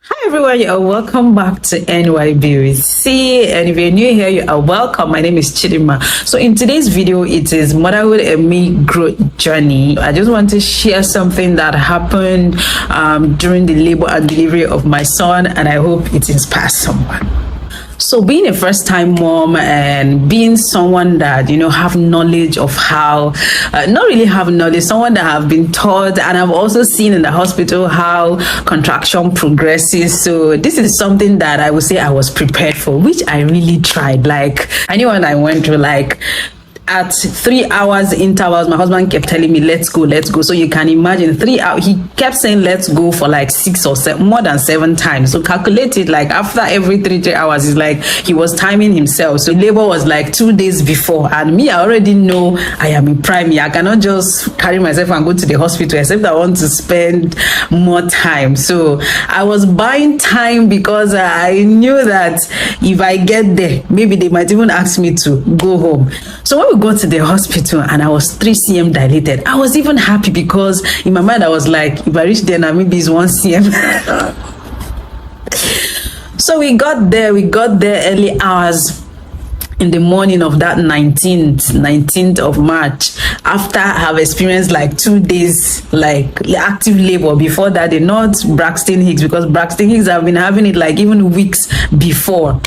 Hi everyone, you are welcome back to NYBC, and if you're new here, you are welcome. My name is Chidima. So in today's video, it is motherhood and me growth journey. I just want to share something that happened during the labor and delivery of my son, and I hope it inspires someone. So being a first-time mom and being someone that, have knowledge of how, not really have knowledge, someone that have been taught, and I've also seen in the hospital how contraction progresses. So this is something that I would say I was prepared for, which I really tried. Like, I knew when I went through, at 3 hours intervals, my husband kept telling me, let's go. So you can imagine 3 hours, he kept saying, let's go for like 6 or 7, more than 7 times. So calculate it, like after every 3 hours, it's like he was timing himself. So labor was like 2 days before, and me, I already know I am in prime. I cannot just carry myself and go to the hospital, except I want to spend more time. So I was buying time because I knew that if I get there, maybe they might even ask me to go home. So when we got to the hospital and I was 3 cm dilated, I was even happy because in my mind I was like, if I reach there now, maybe it's 1 cm. So we got there early hours in the morning of that 19th of March, after I have experienced like 2 days like active labor. Before that, they not Braxton Hicks, because Braxton Hicks have been having it like even weeks before.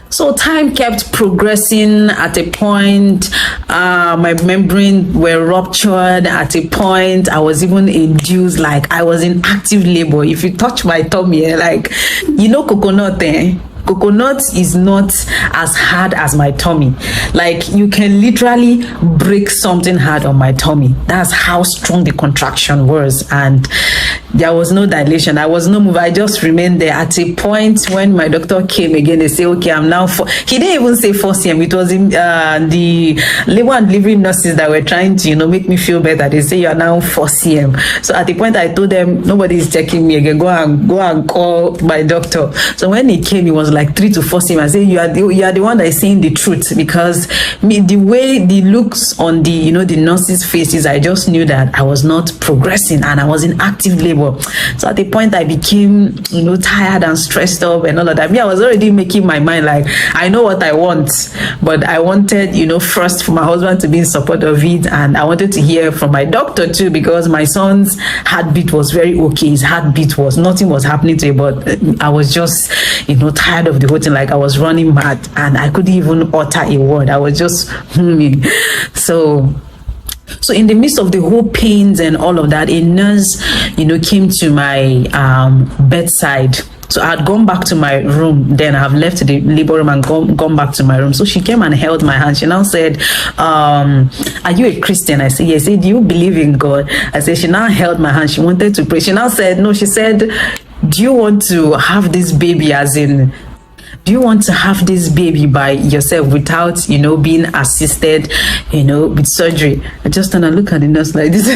So time kept progressing. At a point, my membrane were ruptured. At a point, I was even induced, like I was in active labor. If you touch my tummy, like, coconut, coconut is not as hard as my tummy. Like, you can literally break something hard on my tummy. That's how strong the contraction was, and there was no dilation. I was no move. I just remained there. At a point when my doctor came again, they say, okay, I'm now he didn't even say 4 cm. It was in the labor and delivery nurses that were trying to make me feel better. They say you are now 4 cm. So at the point I told them, nobody is checking me again, go and call my doctor. So when he came, he was like 3 to 4 cm. I said, you are the one that is saying the truth, because the way the looks on the the nurses' faces, I just knew that I was not progressing and I was in active labor. So at the point I became tired and stressed up and all of that. I was already making my mind, like, I know what I want, but I wanted first for my husband to be in support of it, and I wanted to hear from my doctor too, because my son's heartbeat was very okay. His heartbeat was, nothing was happening to him, but I was just tired of the whole thing. Like, I was running mad and I couldn't even utter a word. I was just So in the midst of the whole pains and all of that, a nurse, came to my bedside. So I had gone back to my room. Then I have left the labor room and gone back to my room. So she came and held my hand. She now said, are you a Christian? I said, yes. She said, do you believe in God? I said, she now held my hand. She wanted to pray. She now said, no. She said, do you want to have this baby, do you want to have this baby by yourself without, being assisted, with surgery? I just turned and look at the nurse like this.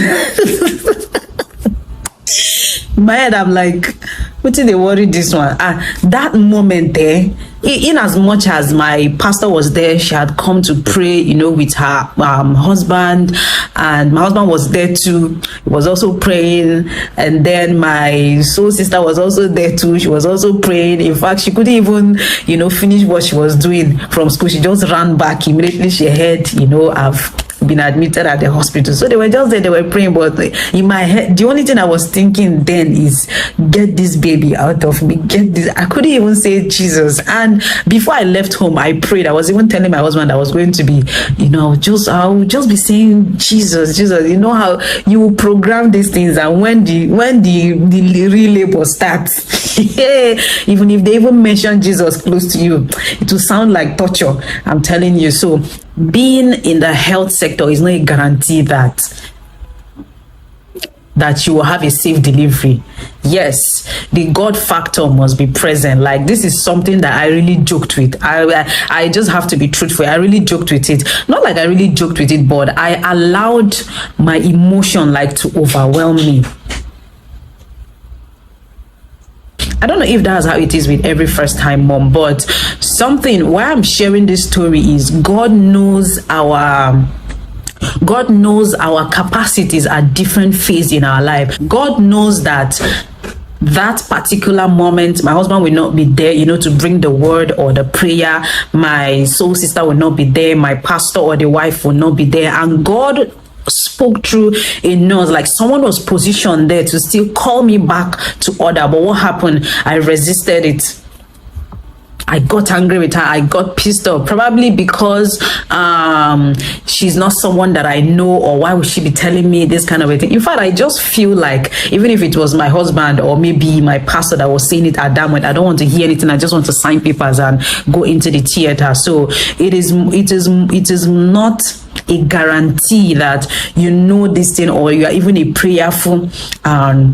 In my head, I'm like, what did they worry this one? That moment there, in as much as my pastor was there, she had come to pray, with her husband, and my husband was there too. He was also praying, and then my soul sister was also there too. She was also praying. In fact, she couldn't even, finish what she was doing from school. She just ran back immediately. She heard, I've been admitted at the hospital. So they were just there, they were praying, but in my head, the only thing I was thinking then is, get this baby out of me, get this. I couldn't even say Jesus. And before I left home, I prayed. I was even telling my husband I was going to be, I'll just be saying Jesus. You know how you program these things, and when the real labor starts, even if they even mention Jesus close to you, it will sound like torture. I'm telling you. So being in the health sector is not a guarantee that you will have a safe delivery. Yes, the God factor must be present. Like, this is something that I really joked with. I just have to be truthful. I really joked with it. Not like I really joked with it, but I allowed my emotion to overwhelm me. I don't know if that's how it is with every first-time mom, but why I'm sharing this story is God knows our capacities at different phases in our life. God knows that that particular moment, my husband will not be there, to bring the word or the prayer. My soul sister will not be there. My pastor or the wife will not be there. And God spoke through a nurse, like someone was positioned there to still call me back to order. But what happened? I resisted it. I got angry with her. I got pissed off, probably because she's not someone that I know, or why would she be telling me this kind of a thing? In fact, I just feel like even if it was my husband or maybe my pastor that was saying it at that moment, I don't want to hear anything. I just want to sign papers and go into the theater. So it is not a guarantee that this thing, or you are even a prayerful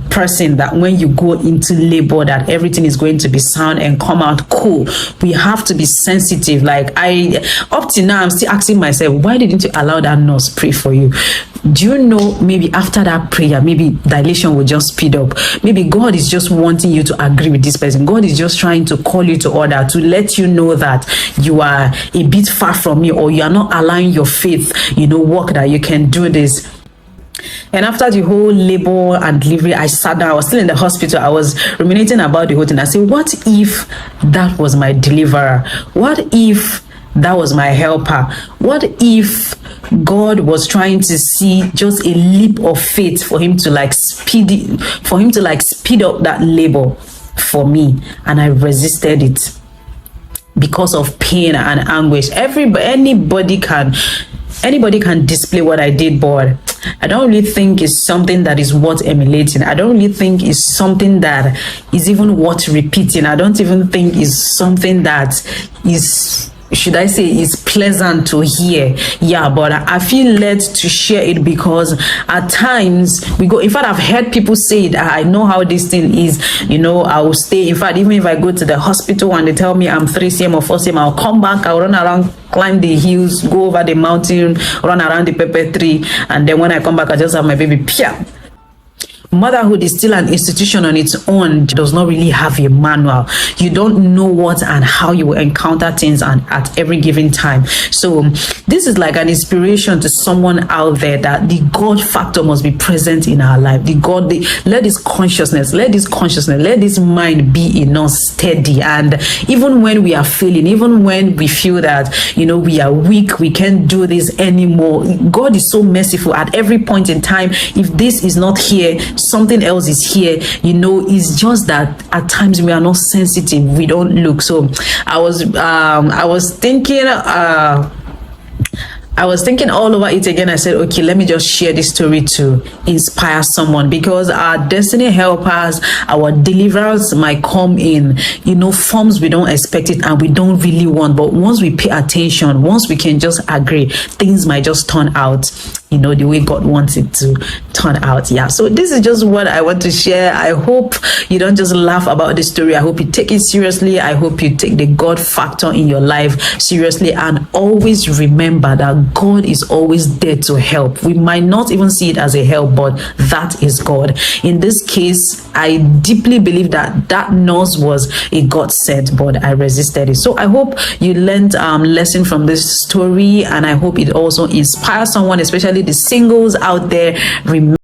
person, that when you go into labor that everything is going to be sound and come out cool. We have to be sensitive. Like, up till now, I'm still asking myself, why didn't you allow that nurse pray for you? Do you know, maybe after that prayer, maybe dilation will just speed up. Maybe God is just wanting you to agree with this person. God is just trying to call you to order, to let you know that you are a bit far from me, or you are not allowing your faith, work, that you can do this. And after the whole labor and delivery, I sat down. I was still in the hospital. I was ruminating about the whole thing. I said, what if that was my deliverer? What if that was my helper? What if God was trying to see just a leap of faith for him to speed up that labor for me, and I resisted it because of pain and anguish. Anybody can display what I did, but I don't really think it's something that is worth emulating. I don't really think it's something that is even worth repeating. I don't even think it's something that is, should I say, is pleasant to hear. Yeah, but I feel led to share it because at times we go. In fact, I've heard people say it. I know how this thing is. I will stay. In fact, even if I go to the hospital and they tell me I'm 3 cm or 4 cm, I'll come back. I'll run around, climb the hills, go over the mountain, run around the pepper tree, and then when I come back, I just have my baby. Pia. Motherhood is still an institution on its own. It does not really have a manual. You don't know what and how you will encounter things at every given time. So this is like an inspiration to someone out there that the God factor must be present in our life. Let this consciousness, let this mind be in us steady. And even when we are failing, even when we feel that, we are weak, we can't do this anymore, God is so merciful at every point in time. If this is not here, something else is here. It's just that at times we are not sensitive, we don't look. So I was thinking all over it again. I said, okay, let me just share this story to inspire someone, because our destiny helpers, our deliverers might come in, forms we don't expect it and we don't really want. But once we pay attention, once we can just agree, things might just turn out, the way God wants it to turn out. Yeah. So this is just what I want to share. I hope you don't just laugh about this story. I hope you take it seriously. I hope you take the God factor in your life seriously, and always remember that God is always there to help. We might not even see it as a help, but that is God. In this case, I deeply believe that nurse was a God sent, but I resisted it. So I hope you learned lesson from this story, and I hope it also inspires someone, especially the singles out there. Remember